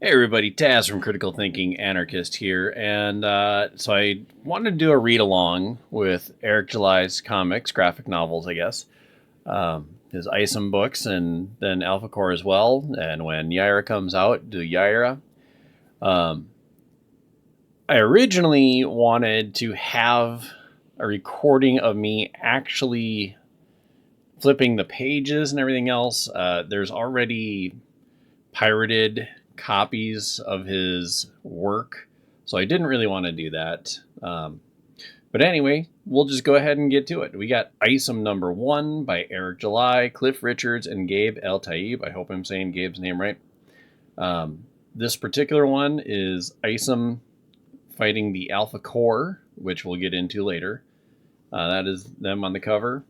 Hey everybody, Taz from Critical Thinking Anarchist here, and so I wanted to do a read along with Eric July's comics, graphic novels, I guess, his Isom books, and then Alpha Core as well. And when Yaira comes out, do Yaira. Um, I originally wanted to have a recording of me actually flipping the pages and everything else. There's already pirated copies of his work, so I didn't really want to do that. But anyway, we'll just go ahead and get to it. We got Isom #1 by Eric July, Cliff Richards, and Gabe El Taib. I hope I'm saying Gabe's name right. This particular one is Isom fighting the Alpha Core, which we'll get into later. That is them on the cover.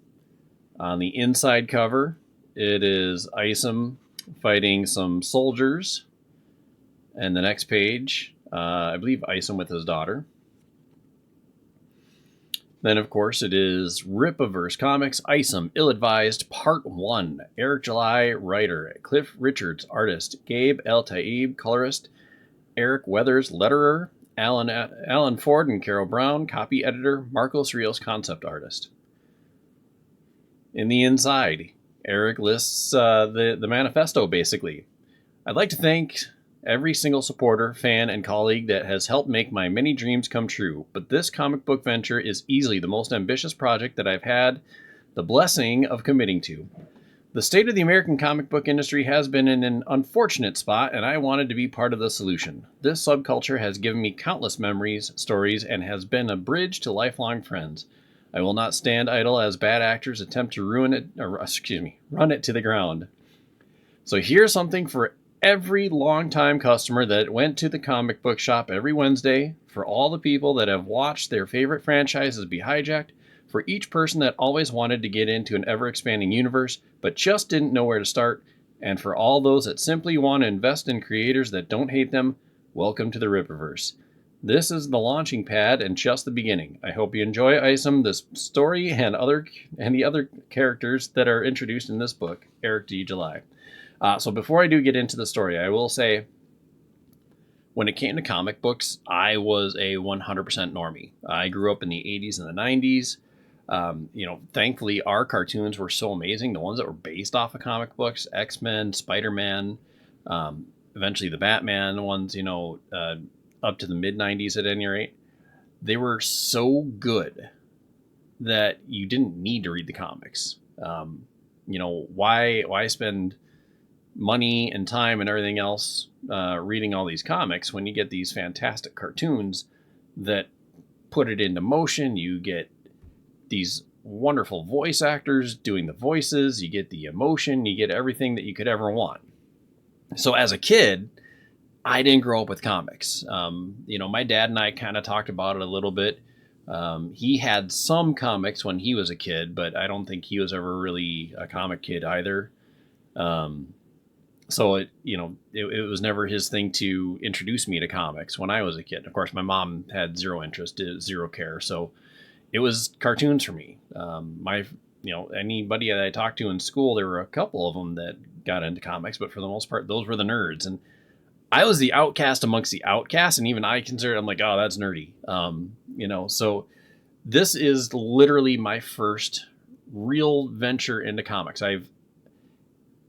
On the inside cover, it is Isom fighting some soldiers. And the next page, I believe Isom with his daughter. Then, of course, it is Rippaverse Comics, Isom, Ill-Advised, Part 1. Eric July, writer. Cliff Richards, artist. Gabe El Taib, colorist. Eric Weathers, letterer. Alan Ford and Carol Brown, copy editor. Marcos Rios, concept artist. In the inside, Eric lists the manifesto, basically. I'd like to thank every single supporter, fan, and colleague that has helped make my many dreams come true, but this comic book venture is easily the most ambitious project that I've had the blessing of committing to. The state of the American comic book industry has been in an unfortunate spot, and I wanted to be part of the solution. This subculture has given me countless memories, stories, and has been a bridge to lifelong friends. I will not stand idle as bad actors attempt to run it to the ground. So here's something for every longtime customer that went to the comic book shop every Wednesday, for all the people that have watched their favorite franchises be hijacked, for each person that always wanted to get into an ever-expanding universe but just didn't know where to start, and for all those that simply want to invest in creators that don't hate them, welcome to the Rippaverse. This is the launching pad and just the beginning. I hope you enjoy Isom, this story, and the other characters that are introduced in this book, Eric D. July. So before I do get into the story, I will say, when it came to comic books, I was a 100% normie. I grew up in the 80s and the 90s. Thankfully, our cartoons were so amazing. The ones that were based off of comic books, X-Men, Spider-Man, eventually the Batman ones, up to the mid-90s at any rate, they were so good that you didn't need to read the comics. Why spend money and time and everything else reading all these comics when you get these fantastic cartoons that put it into motion? You get these wonderful voice actors doing the voices, you get the emotion, you get everything that you could ever want. So as a kid, I didn't grow up with comics. My dad and I kind of talked about it a little bit. He had some comics when he was a kid, but I don't think he was ever really a comic kid either. So it was never his thing to introduce me to comics when I was a kid. Of course, my mom had zero interest, zero care. So it was cartoons for me. Anybody that I talked to in school, there were a couple of them that got into comics, but for the most part, those were the nerds. And I was the outcast amongst the outcasts. And even I'm like, oh, that's nerdy. So this is literally my first real venture into comics.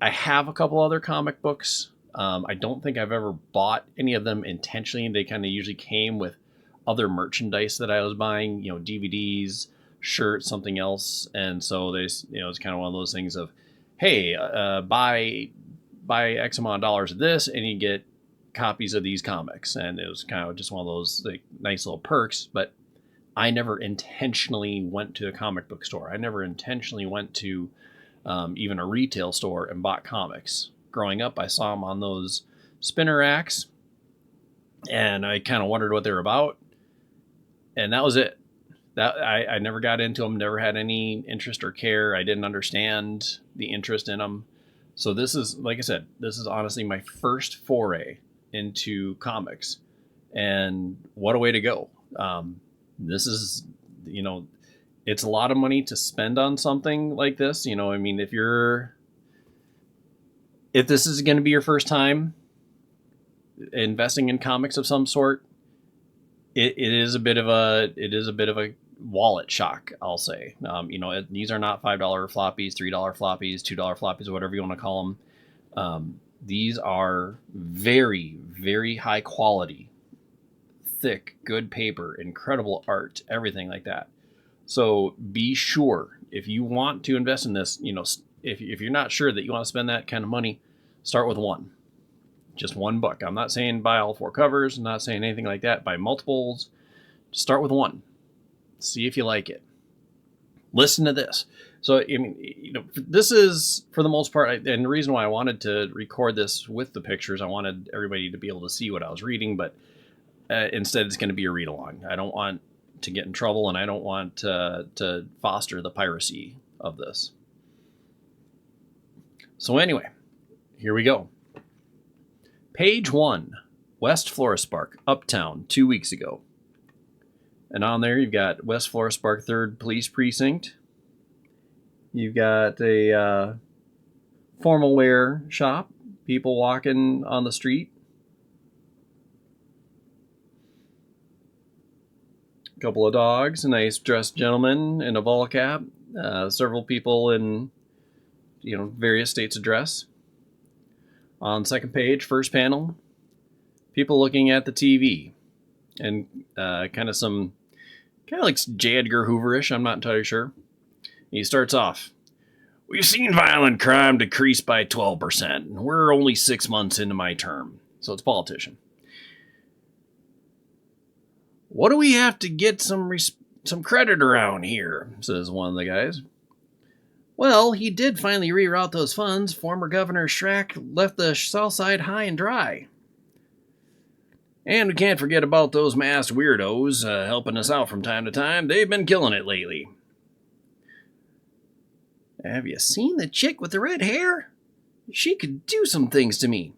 I have a couple other comic books. I don't think I've ever bought any of them intentionally. They kind of usually came with other merchandise that I was buying, DVDs, shirts, something else. And so it's kind of one of those things of, hey, buy X amount of dollars of this and you get copies of these comics. And it was kind of just one of those like nice little perks. But I never intentionally went to a comic book store. I never intentionally went to even a retail store and bought comics. Growing up, I saw them on those spinner racks, and I kind of wondered what they were about, and that was it. That I never got into them, never had any interest or care. I didn't understand the interest in them. So this is, like I said, this is honestly my first foray into comics, and what a way to go. This is, it's a lot of money to spend on something like this. If this is going to be your first time, investing in comics of some sort, it is a bit of a wallet shock, I'll say. These are not $5 floppies, $3 floppies, $2 floppies, whatever you want to call them. These are very, very high quality, thick, good paper, incredible art, everything like that. So be sure, if you want to invest in this, if you're not sure that you want to spend that kind of money, start with one. Just one book. I'm not saying buy all 4 covers. I'm not saying anything like that. Buy multiples. Start with one. See if you like it. Listen to this. So, this is, for the most part, and the reason why I wanted to record this with the pictures, I wanted everybody to be able to see what I was reading, but instead it's going to be a read-along. I don't want to get in trouble, and I don't want to foster the piracy of this. So anyway, here we go. Page 1, West Florist Park, Uptown, 2 weeks ago. And on there, you've got West Florist Park 3rd Police Precinct. You've got a formal wear shop, people walking on the street. A couple of dogs, a nice dressed gentleman in a ball cap, several people in, various states of dress. On second page, first panel, people looking at the TV, and kind of like J. Edgar Hoover-ish, I'm not entirely sure. He starts off, "We've seen violent crime decrease by 12%, and we're only 6 months into my term." So it's a politician. "What do we have to get some credit around here?" says one of the guys. "Well, he did finally reroute those funds. Former Governor Schrack left the South Side high and dry. And we can't forget about those masked weirdos helping us out from time to time. They've been killing it lately." "Have you seen the chick with the red hair? She could do some things to me.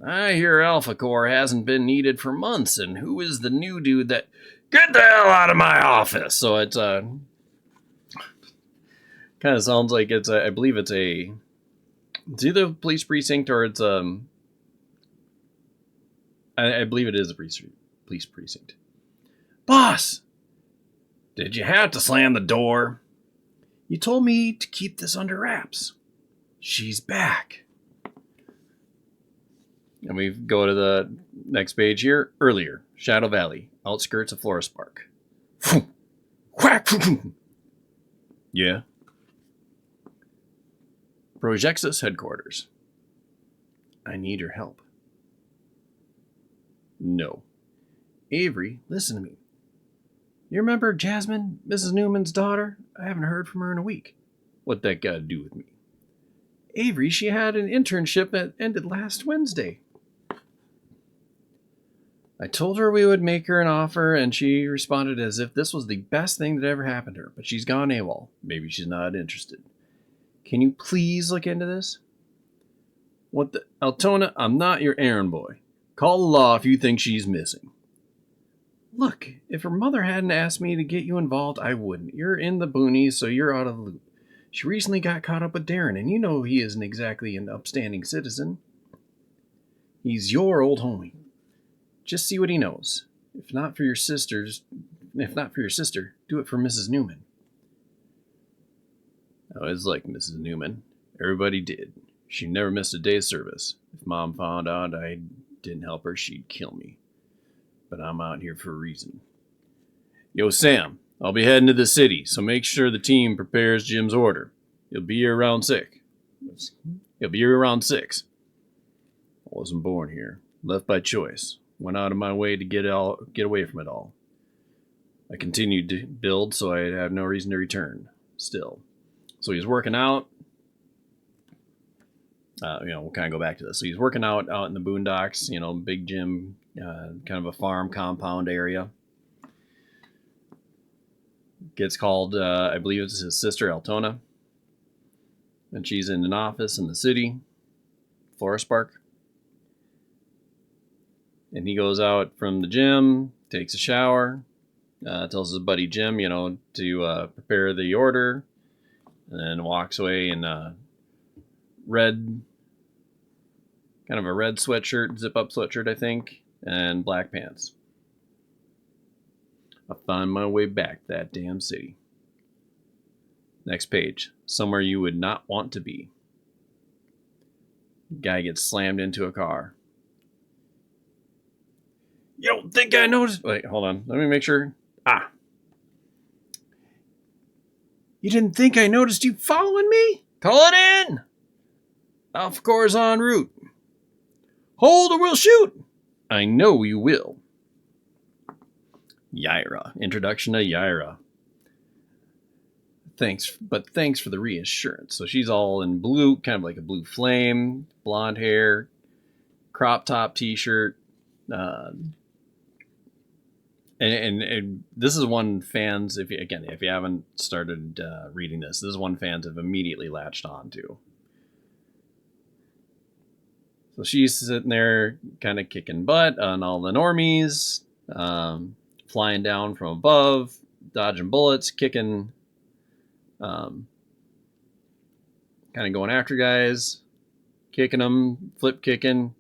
I hear Alpha Core hasn't been needed for months, and who is the new dude that... Get the hell out of my office!" So it's kind of sounds like I believe it's either a police precinct or it's I believe it is a police precinct. "Boss, did you have to slam the door? You told me to keep this under wraps. She's back." And we go to the next page here. Earlier, Shadow Valley, outskirts of Florist Park. Quack! Yeah. Projexus headquarters. "I need your help." "No." "Avery, listen to me. You remember Jasmine, Mrs. Newman's daughter? I haven't heard from her in a week." "What that got to do with me?" "Avery, she had an internship that ended last Wednesday. I told her we would make her an offer, and she responded as if this was the best thing that ever happened to her, but she's gone AWOL. Maybe she's not interested. Can you please look into this?" "What the... Altona, I'm not your errand boy. Call the law if you think she's missing." "Look, if her mother hadn't asked me to get you involved, I wouldn't. You're in the boonies, so you're out of the loop. She recently got caught up with Darren, and you know he isn't exactly an upstanding citizen. He's your old homie. Just see what he knows. If not for your sister, do it for Mrs. Newman." I was like Mrs. Newman. Everybody did. She never missed a day's service. If Mom found out I didn't help her, she'd kill me. But I'm out here for a reason. "Yo, Sam, I'll be heading to the city, so make sure the team prepares Jim's order. He'll be here around 6. I wasn't born here. Left by choice. Went out of my way to get away from it all. I continued to build, so I'd have no reason to return. Still." So he's working out. We'll kind of go back to this. So he's working out in the boondocks, big gym, kind of a farm compound area. Gets called, I believe it's his sister, Altona. And she's in an office in the city, Florist Park. And he goes out from the gym, takes a shower, tells his buddy Jim, to prepare the order, and then walks away in red Kind of a red sweatshirt, zip-up sweatshirt, I think, and black pants. I find my way back to that damn city. Next page. Somewhere you would not want to be. Guy gets slammed into a car. You don't think I noticed? Wait, hold on. Let me make sure. You didn't think I noticed you following me? Call it in! Alpha Core's en route. Hold or we'll shoot! I know you will. Yaira. Introduction to Yaira. Thanks for the reassurance. So she's all in blue, kind of like a blue flame, blonde hair, crop top t-shirt. And this is one fans, if you haven't started reading this is one fans have immediately latched on to. So she's sitting there kind of kicking butt on all the normies, flying down from above, dodging bullets, kicking, kind of going after guys, kicking them, flip kicking.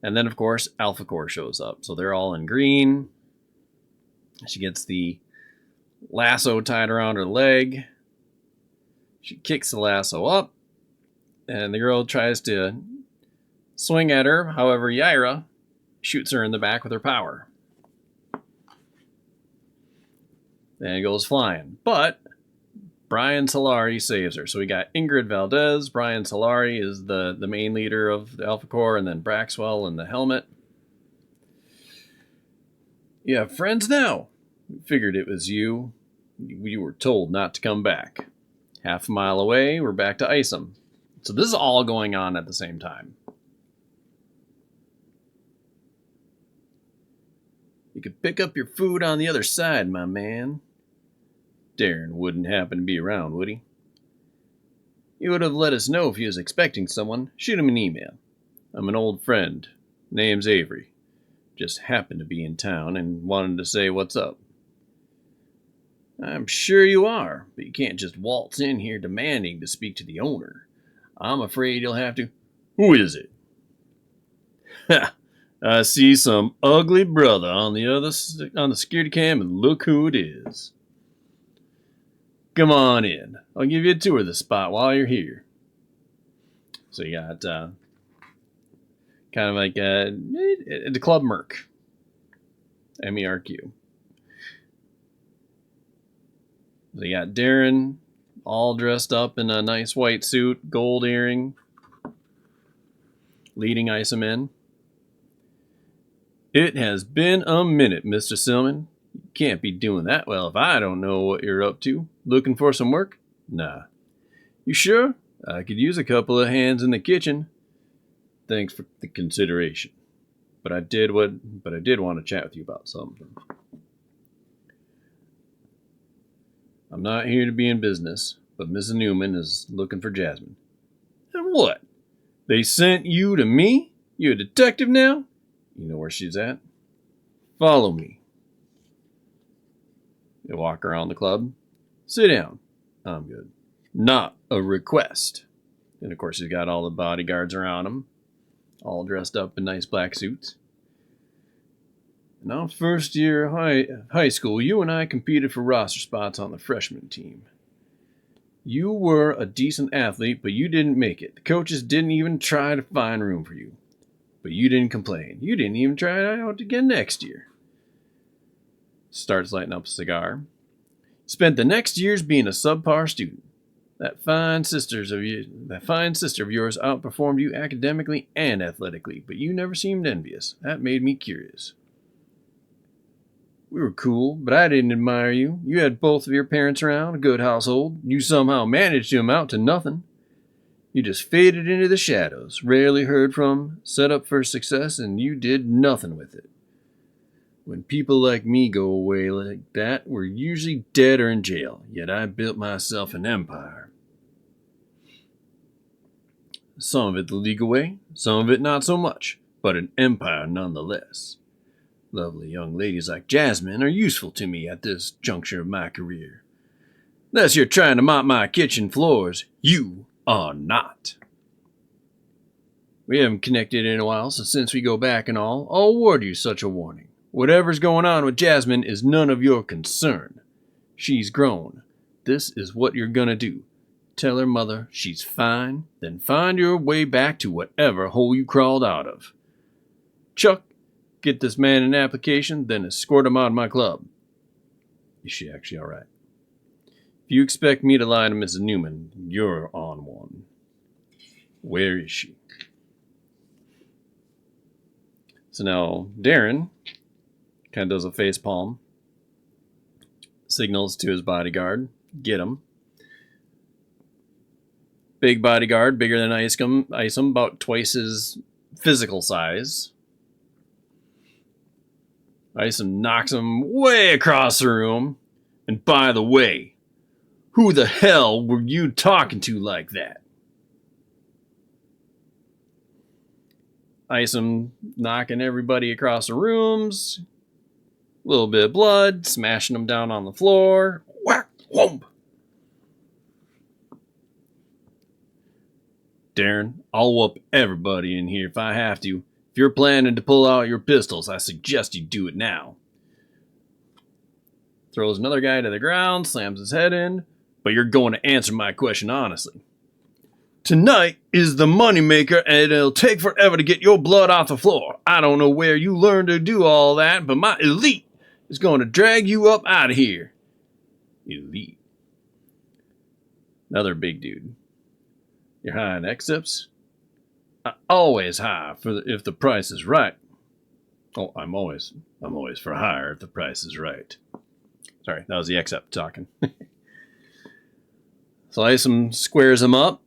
And then, of course, Alpha Core shows up. So they're all in green. She gets the lasso tied around her leg. She kicks the lasso up. And the girl tries to swing at her. However, Yaira shoots her in the back with her power. And goes flying. But Brian Solari saves her. So we got Ingrid Valdez. Brian Solari is the main leader of the Alpha Corps. And then Braxwell in the helmet. You have friends now. We figured it was you. You were told not to come back. Half a mile away, we're back to Isom. So this is all going on at the same time. You could pick up your food on the other side, my man. Darren wouldn't happen to be around, would he? He would have let us know if he was expecting someone. Shoot him an email. I'm an old friend. Name's Avery. Just happened to be in town and wanted to say what's up. I'm sure you are, but you can't just waltz in here demanding to speak to the owner. I'm afraid you'll have to... Who is it? Ha! I see some ugly brother on the security cam, and look who it is. Come on in. I'll give you a tour of the spot while you're here. So you got kind of like the Club Merc. MERQ. So you got Darren all dressed up in a nice white suit, gold earring, leading Isom in. It has been a minute, Mr. Silman. You can't be doing that well if I don't know what you're up to. Looking for some work? Nah. You sure? I could use a couple of hands in the kitchen. Thanks for the consideration. But I did want to chat with you about something. I'm not here to be in business, but Mrs. Newman is looking for Jasmine. And what? They sent you to me? You a detective now? You know where she's at? Follow me. They walk around the club. Sit down. I'm good. Not a request. And of course he's got all the bodyguards around him, all dressed up in nice black suits. Now, first year high school, you and I competed for roster spots on the freshman team. You were a decent athlete, but you didn't make it. The coaches didn't even try to find room for you. But you didn't complain. You didn't even try it out again next year. Starts lighting up a cigar. Spent the next years being a subpar student. That fine sister of yours outperformed you academically and athletically, but you never seemed envious. That made me curious. We were cool, but I didn't admire you. You had both of your parents around, a good household. You somehow managed to amount to nothing. You just faded into the shadows, rarely heard from, set up for success, and you did nothing with it. When people like me go away like that, we're usually dead or in jail, yet I built myself an empire. Some of it the legal way, some of it not so much, but an empire nonetheless. Lovely young ladies like Jasmine are useful to me at this juncture of my career. Unless you're trying to mop my kitchen floors, you are not. We haven't connected in a while, so since we go back and all, I'll award you such a warning. Whatever's going on with Jasmine is none of your concern. She's grown. This is what you're gonna do. Tell her mother she's fine, then find your way back to whatever hole you crawled out of. Chuck, get this man an application, then escort him out of my club. Is she actually alright? If you expect me to lie to Mrs. Newman, you're on one. Where is she? So now Darren kind of does a face palm, signals to his bodyguard, get him. Big bodyguard, bigger than Isom, about twice his physical size. Isom knocks him way across the room. And by the way, who the hell were you talking to like that? Isom knocking everybody across the rooms. A little bit of blood, smashing them down on the floor. Whack, whoomp. Darren, I'll whoop everybody in here if I have to. If you're planning to pull out your pistols, I suggest you do it now. Throws another guy to the ground, slams his head in. But you're going to answer my question honestly. Tonight is the moneymaker, and it'll take forever to get your blood off the floor. I don't know where you learned to do all that, but my elite is going to drag you up out of here. Elite. Another big dude. You're high on X-Tips? Always high if the price is right. Oh, I'm always for higher if the price is right. Sorry, that was the X-Tip talking. So Isom squares him up.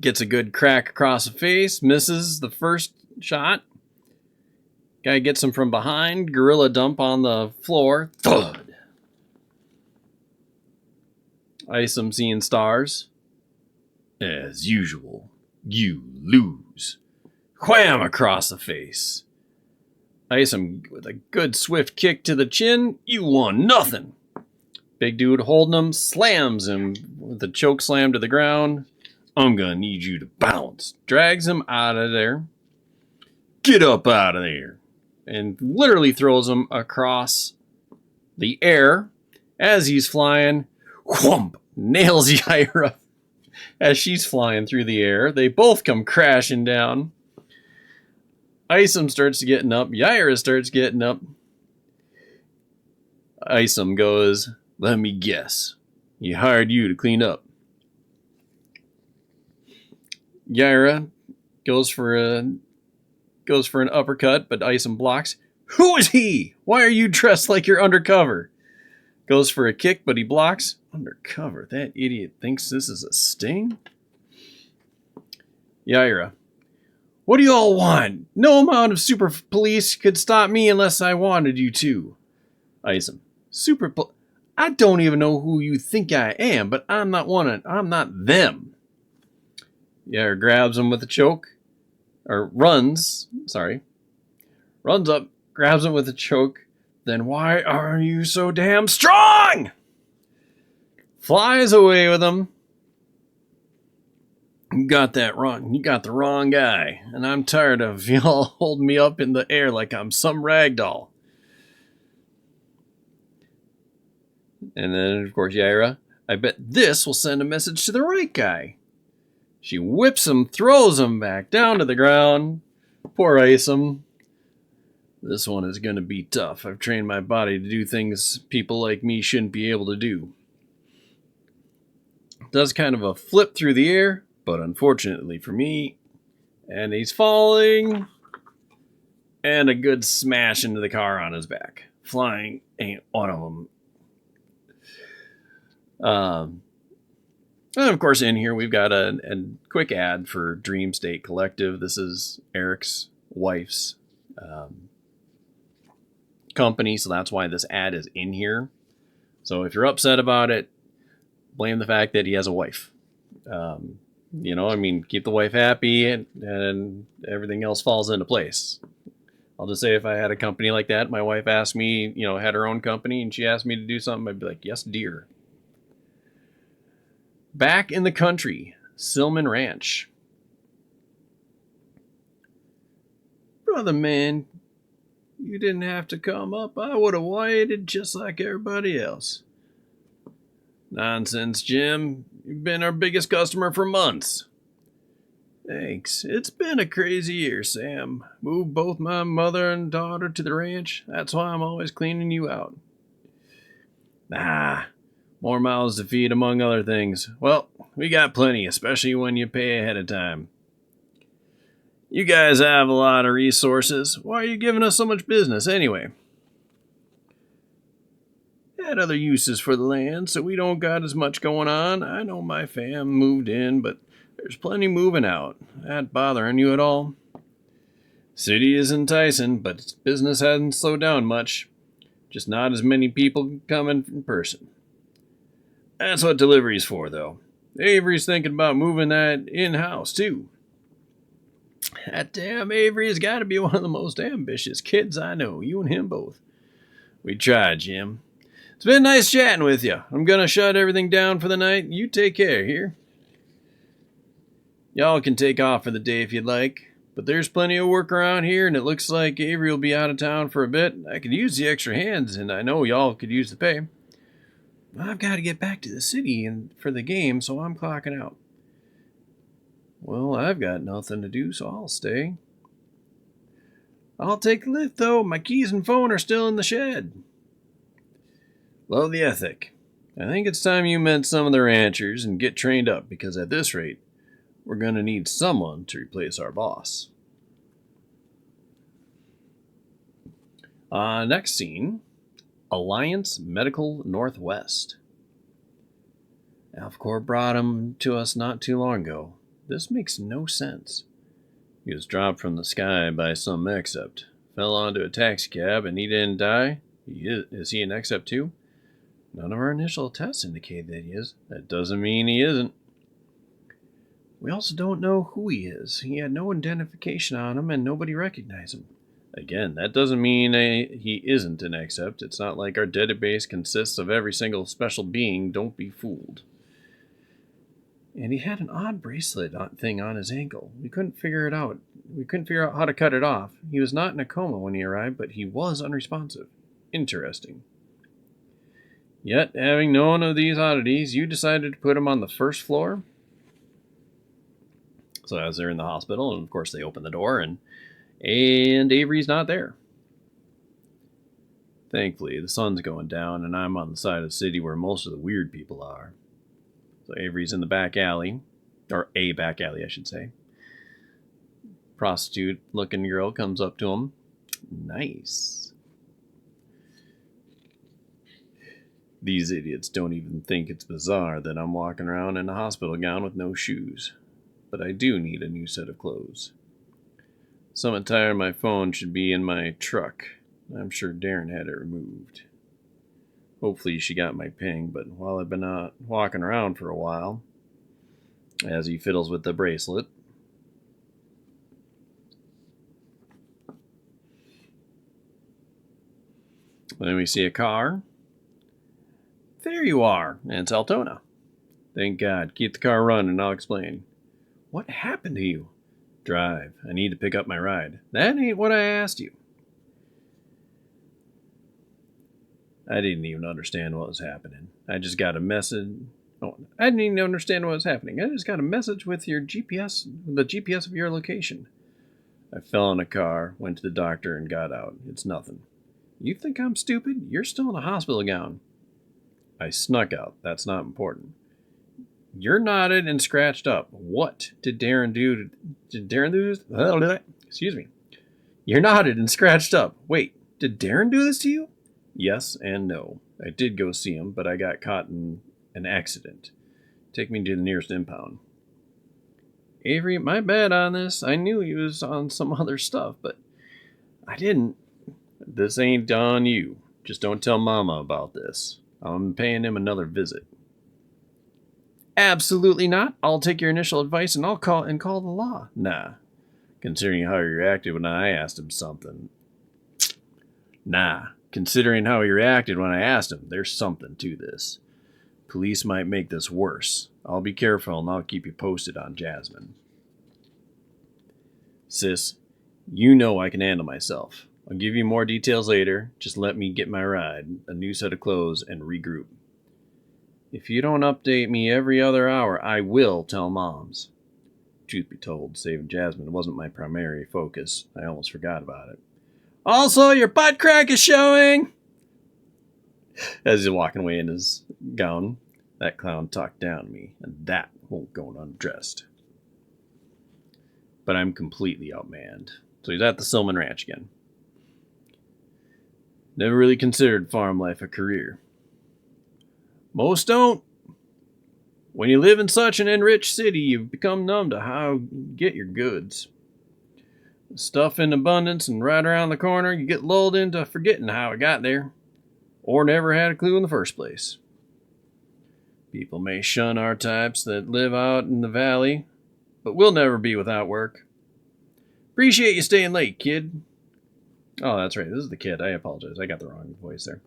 Gets a good crack across the face. Misses the first shot. Guy gets him from behind. Gorilla dump on the floor. Thud. Isom seeing stars. As usual, you lose. Wham across the face. Isom with a good swift kick to the chin. You won nothing. Big dude holding him, slams him with a choke slam to the ground. I'm gonna need you to bounce. Drags him out of there. Get up out of there. And literally throws him across the air as he's flying. Whump! Nails Yaira as she's flying through the air. They both come crashing down. Isom starts getting up. Yaira starts getting up. Isom goes, let me guess. He hired you to clean up. Yaira goes for an uppercut, but Isom blocks. Who is he? Why are you dressed like you're undercover? Goes for a kick, but he blocks. Undercover? That idiot thinks this is a sting? Yaira. What do you all want? No amount of super police could stop me unless I wanted you to. Isom. I don't even know who you think I am, but I'm not them. Yaira grabs him with a choke. Runs up, grabs him with a choke. Then why are you so damn strong? Flies away with him. You got that wrong. You got the wrong guy. And I'm tired of y'all holding me up in the air like I'm some ragdoll. And then, of course, Yaira, I bet this will send a message to the right guy. She whips him, throws him back down to the ground. Poor Isom. This one is going to be tough. I've trained my body to do things people like me shouldn't be able to do. Does kind of a flip through the air, but unfortunately for me, and he's falling, and a good smash into the car on his back. Flying ain't one of them. And of course, in here we've got a quick ad for Dream State Collective. This is Eric's wife's company, so that's why this ad is in here. So if you're upset about it, blame the fact that he has a wife. Keep the wife happy, and everything else falls into place. I'll just say if I had a company like that, my wife asked me, had her own company, and she asked me to do something, I'd be like, yes, dear. Back in the country, Silman Ranch. Brother man, you didn't have to come up. I would have waited just like everybody else. Nonsense, Jim. You've been our biggest customer for months. Thanks. It's been a crazy year, Sam. Moved both my mother and daughter to the ranch. That's why I'm always cleaning you out. More mouths to feed among other things. Well, we got plenty, especially when you pay ahead of time. You guys have a lot of resources. Why are you giving us so much business anyway? Had other uses for the land, so we don't got as much going on. I know my fam moved in, but there's plenty moving out. That bothering you at all? City is enticing, but its business hasn't slowed down much. Just not as many people coming in person. That's what delivery's for, though. Avery's thinking about moving that in-house, too. That damn Avery's got to be one of the most ambitious kids I know, you and him both. We tried, Jim. It's been nice chatting with you. I'm going to shut everything down for the night. You take care here. Y'all can take off for the day if you'd like, but there's plenty of work around here, and it looks like Avery will be out of town for a bit. I could use the extra hands, and I know y'all could use the pay. I've got to get back to the city and for the game, so I'm clocking out. Well, I've got nothing to do, so I'll stay. I'll take the lift, though. My keys and phone are still in the shed. Love the ethic. I think it's time you met some of the ranchers and get trained up, because at this rate, we're going to need someone to replace our boss. Next scene, Alliance Medical Northwest. Alfcor brought him to us not too long ago. This makes no sense. He was dropped from the sky by some Except. Fell onto a taxi cab and he didn't die. Is he an Except too? None of our initial tests indicate that he is. That doesn't mean he isn't. We also don't know who he is. He had no identification on him and nobody recognized him. Again, that doesn't mean he isn't an Except. It's not like our database consists of every single special being. Don't be fooled. And he had an odd bracelet thing on his ankle. We couldn't figure it out. We couldn't figure out how to cut it off. He was not in a coma when he arrived, but he was unresponsive. Interesting. Yet, having known of these oddities, you decided to put him on the first floor? So as they're in the hospital, and of course they open the door, and Avery's not there. Thankfully, the sun's going down, and I'm on the side of the city where most of the weird people are. So Avery's in the back alley, or a back alley, I should say. Prostitute-looking girl comes up to him. Nice. These idiots don't even think it's bizarre that I'm walking around in a hospital gown with no shoes. But I do need a new set of clothes. Some attire on my phone should be in my truck. I'm sure Darren had it removed. Hopefully she got my ping, but while I've been out walking around for a while, as he fiddles with the bracelet, then we see a car. There you are, and it's Altona. Thank God. Keep the car running, I'll explain. What happened to you? Drive. I need to pick up my ride. That ain't what I asked you. I didn't even understand what was happening. I just got a message. Oh, I didn't even understand what was happening. I just got a message with your GPS, the GPS of your location. I fell in a car, went to the doctor, and got out. It's nothing. You think I'm stupid? You're still in a hospital gown. I snuck out. That's not important. You're knotted and scratched up. What did Darren do? Did Darren do this? Excuse me. You're knotted and scratched up. Wait, did Darren do this to you? Yes and no. I did go see him, but I got caught in an accident. Take me to the nearest impound. Avery, my bad on this. I knew he was on some other stuff, but I didn't. This ain't on you. Just don't tell Mama about this. I'm paying him another visit. Absolutely not. I'll take your initial advice and I'll call the law. Nah. Considering how he reacted when I asked him something. Nah. Considering how he reacted when I asked him, there's something to this. Police might make this worse. I'll be careful and I'll keep you posted on Jasmine. Sis, you know I can handle myself. I'll give you more details later. Just let me get my ride, a new set of clothes, and regroup. If you don't update me every other hour, I will tell Moms. Truth be told, saving Jasmine wasn't my primary focus. I almost forgot about it. Also, your butt crack is showing! As he's walking away in his gown, that clown talked down to me, and that won't go undressed. But I'm completely outmanned. So he's at the Silman Ranch again. Never really considered farm life a career. Most don't. When you live in such an enriched city, you've become numb to how you get your goods. Stuff in abundance, and right around the corner, you get lulled into forgetting how it got there, or never had a clue in the first place. People may shun our types that live out in the valley, but we'll never be without work. Appreciate you staying late, kid. Oh, that's right. This is the kid. I apologize. I got the wrong voice there.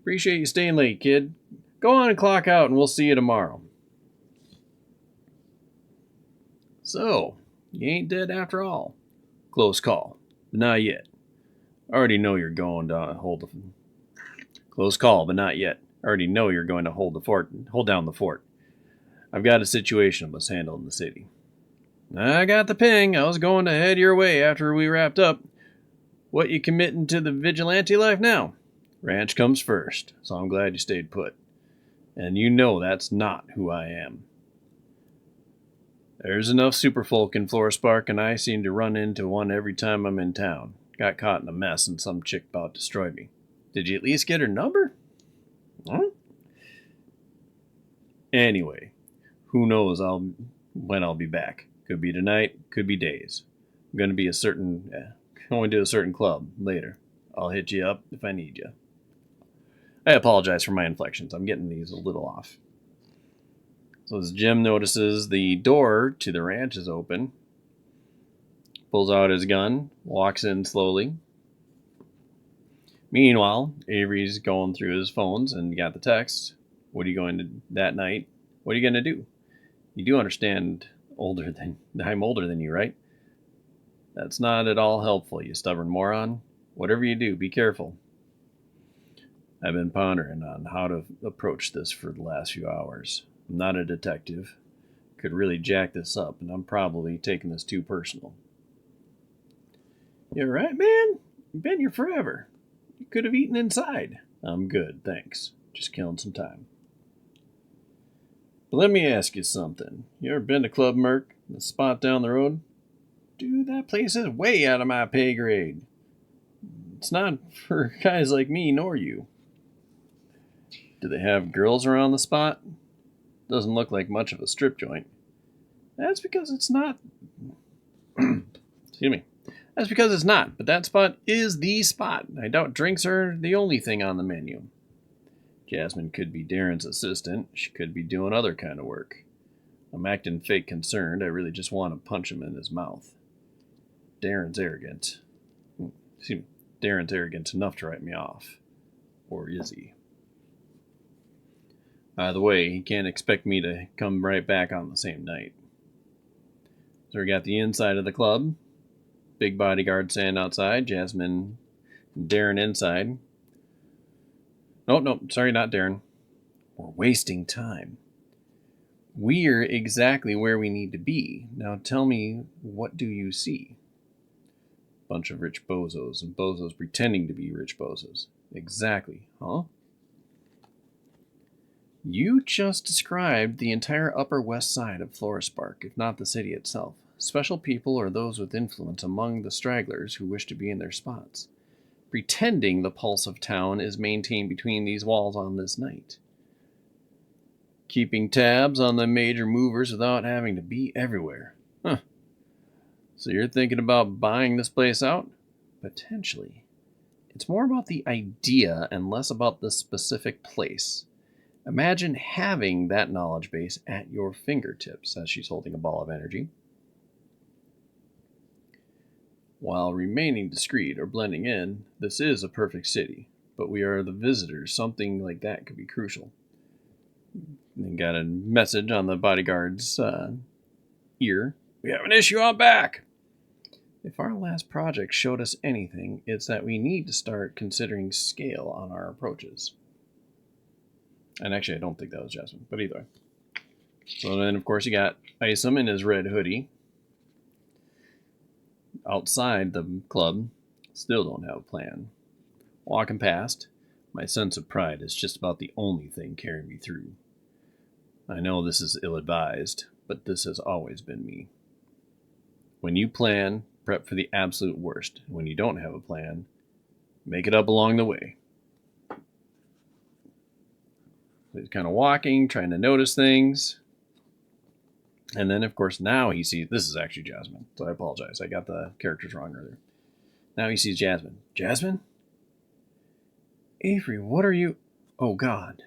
Appreciate you staying late, kid. Go on and clock out, and we'll see you tomorrow. So, you ain't dead after all. Close call, but not yet. I already know you're going to hold the... Close call, but not yet. I already know you're going to hold down the fort. I've got a situation I must handle in the city. I got the ping. I was going to head your way after we wrapped up. What you committing to the vigilante life now? Ranch comes first, so I'm glad you stayed put. And you know that's not who I am. There's enough superfolk in Florispark, and I seem to run into one every time I'm in town. Got caught in a mess and some chick about destroyed me. Did you at least get her number? Huh? Anyway, who knows when I'll be back. Could be tonight, could be days. I'm going to be going to a certain club later. I'll hit you up if I need you. I apologize for my inflections. I'm getting these a little off. So as Jim notices the door to the ranch is open, pulls out his gun, walks in slowly. Meanwhile, Avery's going through his phones and got the text. What are you going to that night? What are you going to do? You do understand I'm older than you, right? That's not at all helpful, you stubborn moron. Whatever you do, be careful. I've been pondering on how to approach this for the last few hours. I'm not a detective. Could really jack this up, and I'm probably taking this too personal. You alright, man? You've been here forever. You could have eaten inside. I'm good, thanks. Just killing some time. But let me ask you something. You ever been to Club Merc, the spot down the road? Dude, that place is way out of my pay grade. It's not for guys like me nor you. Do they have girls around the spot? Doesn't look like much of a strip joint. That's because it's not. Excuse me. That's because it's not, but that spot is the spot. I doubt drinks are the only thing on the menu. Jasmine could be Darren's assistant. She could be doing other kind of work. I'm acting fake concerned. I really just want to punch him in his mouth. Darren's arrogant. Excuse me. Darren's arrogant enough to write me off. Or is he? Either way, he can't expect me to come right back on the same night. So we got the inside of the club. Big bodyguard stand outside. Jasmine and Darren inside. No, sorry, not Darren. We're wasting time. We're exactly where we need to be. Now tell me, what do you see? Bunch of rich bozos, and bozos pretending to be rich bozos. Exactly, huh? You just described the entire Upper West Side of Florispark, if not the city itself. Special people are those with influence among the stragglers who wish to be in their spots. Pretending the pulse of town is maintained between these walls on this night. Keeping tabs on the major movers without having to be everywhere. Huh. So you're thinking about buying this place out? Potentially. It's more about the idea and less about the specific place. Imagine having that knowledge base at your fingertips as she's holding a ball of energy. While remaining discreet or blending in, this is a perfect city, but we are the visitors. Something like that could be crucial. And got a message on the bodyguard's ear. We have an issue out back. If our last project showed us anything, it's that we need to start considering scale on our approaches. And actually, I don't think that was Jasmine, but either way. So then, of course, you got Isom in his red hoodie. Outside the club, still don't have a plan. Walking past, my sense of pride is just about the only thing carrying me through. I know this is ill-advised, but this has always been me. When you plan, prep for the absolute worst. When you don't have a plan, make it up along the way. He's kind of walking, trying to notice things. And then, of course, now he sees... This is actually Jasmine, so I apologize. I got the characters wrong earlier. Now he sees Jasmine. Jasmine? Avery, what are you... Oh, God.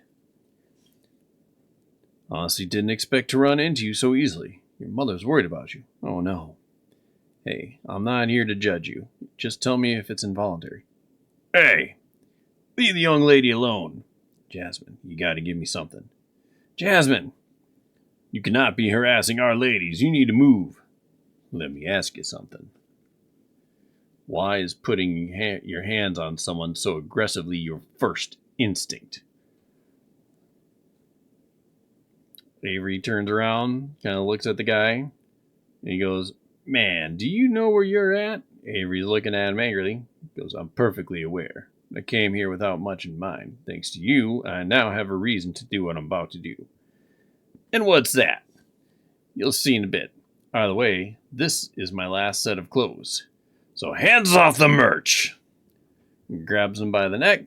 Honestly, didn't expect to run into you so easily. Your mother's worried about you. Oh, no. Hey, I'm not here to judge you. Just tell me if it's involuntary. Hey! Leave the young lady alone. Jasmine, you gotta give me something. Jasmine! You cannot be harassing our ladies. You need to move. Let me ask you something. Why is putting your hands on someone so aggressively your first instinct? Avery turns around, kind of looks at the guy, and he goes, Man, do you know where you're at? Avery's looking at him angrily. He goes, I'm perfectly aware. I came here without much in mind. Thanks to you, I now have a reason to do what I'm about to do. And what's that? You'll see in a bit. By the way, this is my last set of clothes. So hands off the merch! Grabs him by the neck,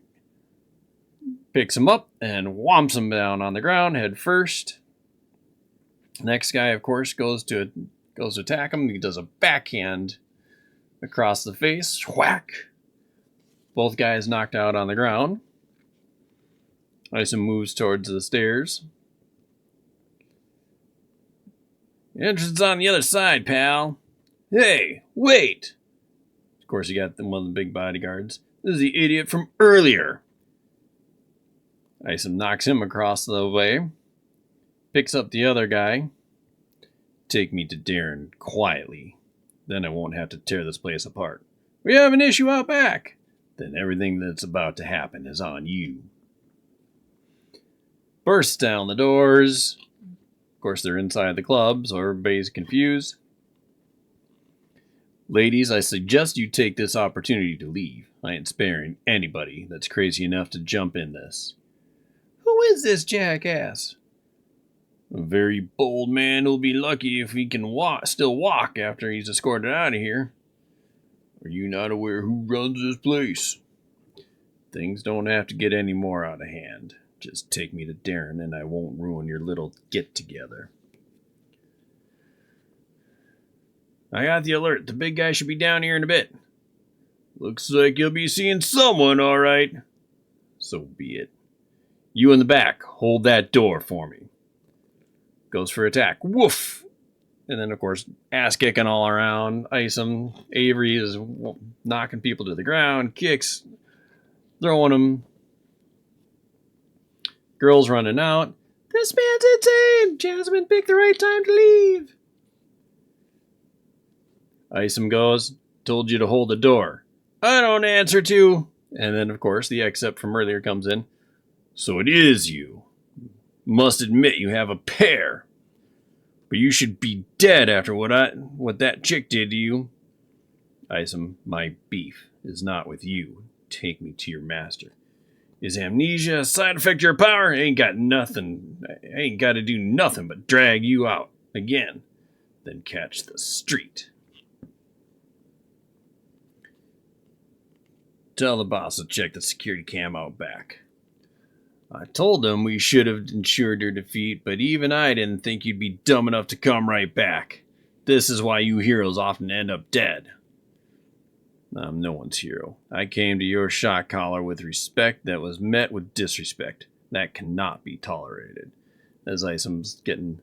picks him up, and whomps him down on the ground head first. Next guy, of course, goes to attack him. He does a backhand across the face. Whack! Both guys knocked out on the ground. Isom moves towards the stairs. The entrance on the other side, pal. Hey, wait! Of course, you got one of the big bodyguards. This is the idiot from earlier. Isom knocks him across the way. Picks up the other guy. Take me to Darren quietly. Then I won't have to tear this place apart. We have an issue out back. Then everything that's about to happen is on you. Bursts down the doors. Of course, they're inside the club, so everybody's confused. Ladies, I suggest you take this opportunity to leave. I ain't sparing anybody that's crazy enough to jump in this. Who is this jackass? A very bold man who'll be lucky if he can still walk after he's escorted out of here. Are you not aware who runs this place? Things don't have to get any more out of hand. Just take me to Darren and I won't ruin your little get-together. I got the alert. The big guy should be down here in a bit. Looks like you'll be seeing someone, all right. So be it. You in the back, hold that door for me. Goes for attack. Woof! And then, of course, ass kicking all around. Isom, Avery is knocking people to the ground. Kicks, throwing them. Girls running out. This man's insane! Jasmine picked the right time to leave. Isom goes, told you to hold the door. I don't answer to. And then, of course, the except from earlier comes in. So it is you. Must admit you have a pair. But you should be dead after what that chick did to you. Isom, my beef is not with you. Take me to your master. Is amnesia a side effect of your power? I ain't got to do nothing but drag you out again. Then catch the street. Tell the boss to check the security cam out back. I told them we should have ensured your defeat, but even I didn't think you'd be dumb enough to come right back. This is why you heroes often end up dead. I'm no one's hero. I came to your shot collar with respect that was met with disrespect. That cannot be tolerated. As Isom's getting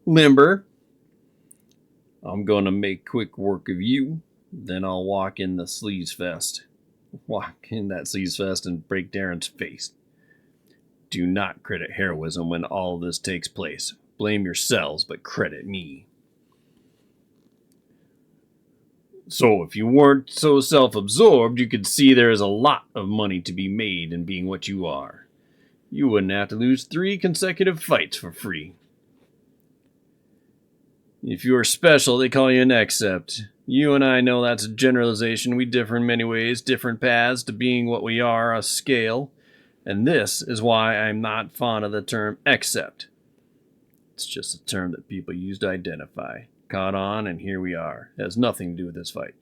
limber, I'm going to make quick work of you. Then I'll walk in that sleaze fest and break Darren's face. Do not credit heroism when all this takes place. Blame yourselves, but credit me. So if you weren't so self-absorbed, you could see there is a lot of money to be made in being what you are. You wouldn't have to lose 3 consecutive fights for free. If you are special, they call you an accept. You and I know that's a generalization. We differ in many ways, different paths to being what we are, a scale. And this is why I'm not fond of the term accept. It's just a term that people use to identify. Caught on, and here we are. It has nothing to do with this fight.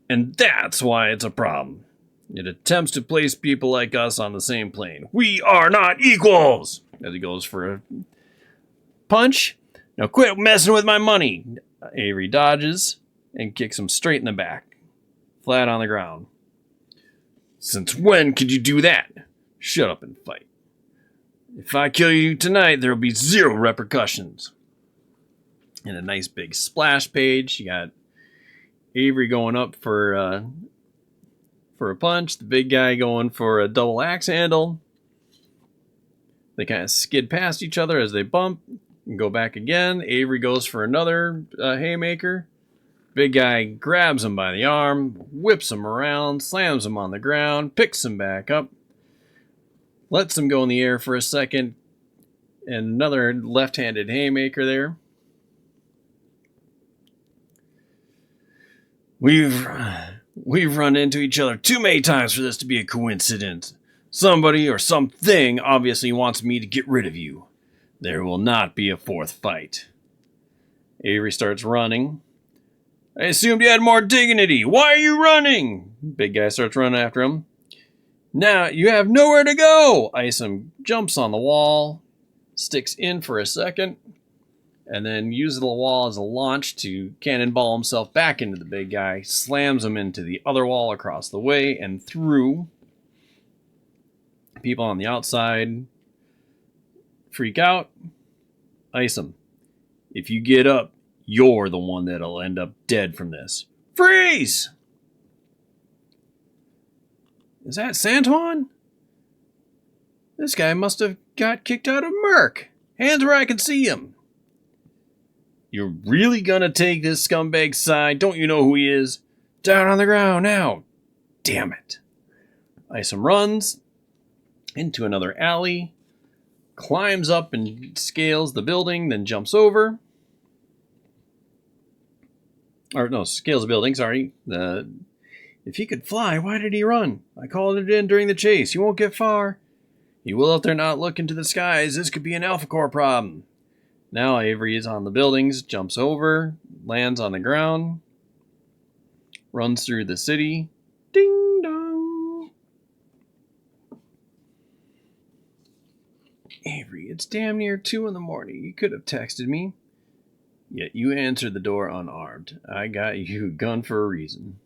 And that's why it's a problem. It attempts to place people like us on the same plane. We are not equals! As he goes for a punch. Now quit messing with my money. Avery dodges and kicks him straight in the back. Flat on the ground. Since when could you do that? Shut up and fight. If I kill you tonight, there will be 0 repercussions. And a nice big splash page. You got Avery going up for a punch. The big guy going for a double axe handle. They kind of skid past each other as they bump and go back again. Avery goes for another haymaker. Big guy grabs him by the arm, whips him around, slams him on the ground, picks him back up, lets him go in the air for a second, and another left-handed haymaker there. We've run into each other too many times for this to be a coincidence. Somebody or something obviously wants me to get rid of you. There will not be a 4th fight. Avery starts running. I assumed you had more dignity. Why are you running? Big guy starts running after him. Now you have nowhere to go. Isom jumps on the wall, sticks in for a second, and then uses the wall as a launch to cannonball himself back into the big guy, slams him into the other wall across the way and through. People on the outside freak out. Isom, if you get up, you're the one that'll end up dead from this. Freeze! Is that Santuan? This guy must have got kicked out of Merc. Hands where I can see him. You're really gonna take this scumbag's side? Don't you know who he is? Down on the ground now. Damn it. Isom runs into another alley, climbs up and scales the building, then jumps over. Or no, scales the building, sorry. If he could fly, why did he run? I called it in during the chase. He won't get far. He will if they're not looking to the skies. This could be an Alpha Core problem. Now Avery is on the buildings, jumps over, lands on the ground, runs through the city. Ding dong. Avery, it's damn near 2 in the morning. You could have texted me. Yet you answered the door unarmed. I got you a gun for a reason.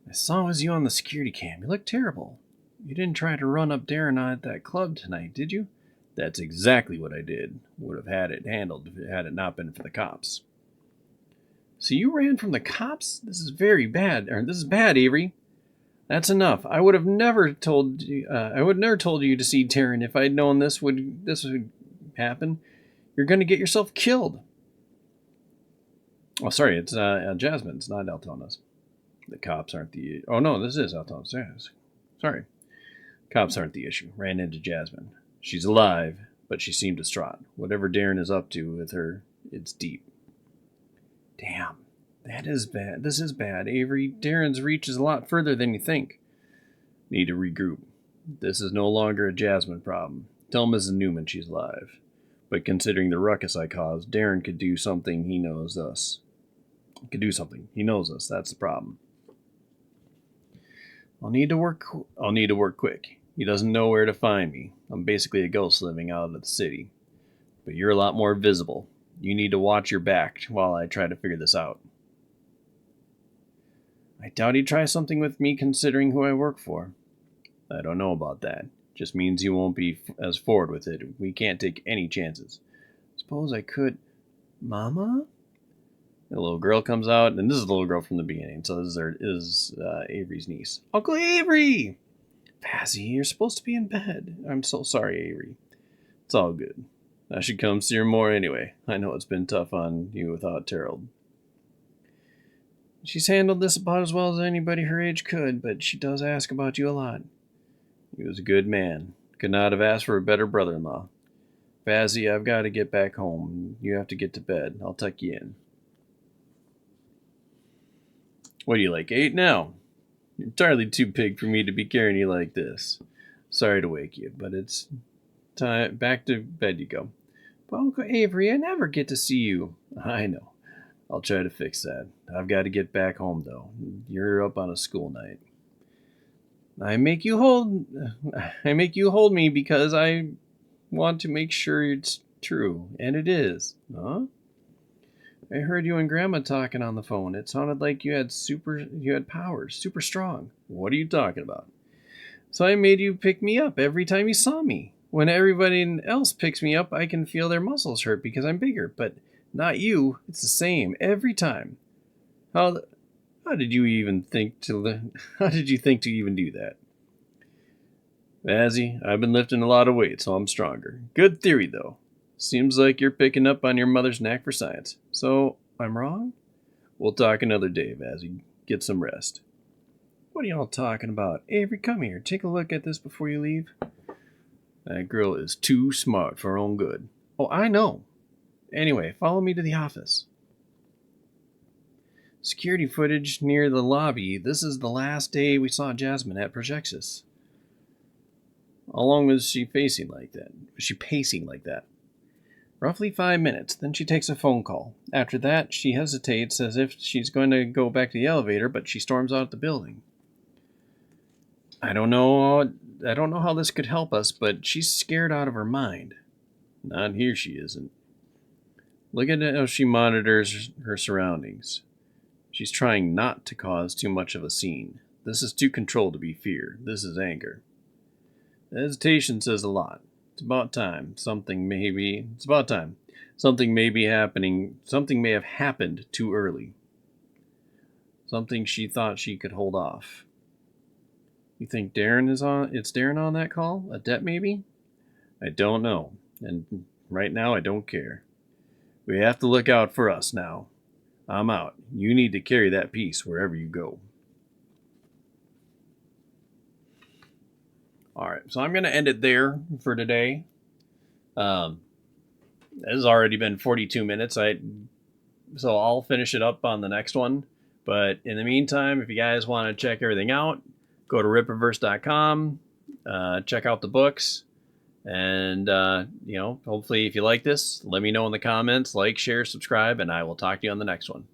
I saw it was you on the security cam. You look terrible. You didn't try to run up Darren at that club tonight, did you? That's exactly what I did. Would have had it handled if it had it not been for the cops. So you ran from the cops? This is very bad. This is bad, Avery. That's enough. I would have never told you. You to see Darren if I'd known this would happen. You're going to get yourself killed. Oh, sorry, it's Jasmine. It's not Altona's. The cops aren't the... Oh, no, this is Altona's. Sorry. Cops aren't the issue. Ran into Jasmine. She's alive, but she seemed distraught. Whatever Darren is up to with her, it's deep. Damn, that is bad. This is bad, Avery. Darren's reach is a lot further than you think. Need to regroup. This is no longer a Jasmine problem. Tell Mrs. Newman she's alive. But considering the ruckus I caused, Darren could do something. He knows us. He knows us. That's the problem. I'll need to work quick. He doesn't know where to find me. I'm basically a ghost living out of the city. But you're a lot more visible. You need to watch your back while I try to figure this out. I doubt he'd try something with me considering who I work for. I don't know about that. Just means he won't be as forward with it. We can't take any chances. Suppose I could... Mama? The little girl comes out, and this is the little girl from the beginning, so this is Avery's niece. Uncle Avery! Pazzy, you're supposed to be in bed. I'm so sorry, Avery. It's all good. I should come see her more anyway. I know it's been tough on you without Terrell. She's handled this about as well as anybody her age could, but she does ask about you a lot. He was a good man. Could not have asked for a better brother-in-law. Bazzy, I've got to get back home. You have to get to bed. I'll tuck you in. What do you like, 8 now? You're entirely too big for me to be carrying you like this. Sorry to wake you, but it's time. Back to bed you go. But Uncle Avery, I never get to see you. I know. I'll try to fix that. I've got to get back home, though. You're up on a school night. I make you hold me because I want to make sure it's true, and it is. Huh? I heard you and Grandma talking on the phone. It sounded like you had powers, super strong. What are you talking about? So I made you pick me up every time you saw me. When everybody else picks me up, I can feel their muscles hurt because I'm bigger, but not you. It's the same every time. How did you think to even do that? Bazzy, I've been lifting a lot of weight, so I'm stronger. Good theory, though. Seems like you're picking up on your mother's knack for science. So, I'm wrong? We'll talk another day, Bazzy. Get some rest. What are y'all talking about? Avery, come here. Take a look at this before you leave. That girl is too smart for her own good. Oh, I know. Anyway, follow me to the office. Security footage near the lobby. This is the last day we saw Jasmine at Projexis. How long was she pacing like that? Roughly 5 minutes. Then she takes a phone call. After that, she hesitates as if she's going to go back to the elevator, but she storms out of the building. I don't know how this could help us, but she's scared out of her mind. Not here she isn't. Look at how she monitors her surroundings. She's trying not to cause too much of a scene. This is too controlled to be fear. This is anger. The hesitation says a lot. It's about time. Something may have happened too early. Something she thought she could hold off. You think it's Darren on that call? A debt maybe? I don't know. And right now I don't care. We have to look out for us now. I'm out. You need to carry that piece wherever you go. All right, so I'm going to end it there for today. It has already been 42 minutes. So I'll finish it up on the next one. But in the meantime, if you guys want to check everything out, go to rippaverse.com, check out the books, and hopefully if you like this, let me know in the comments, like, share, subscribe, and I will talk to you on the next one.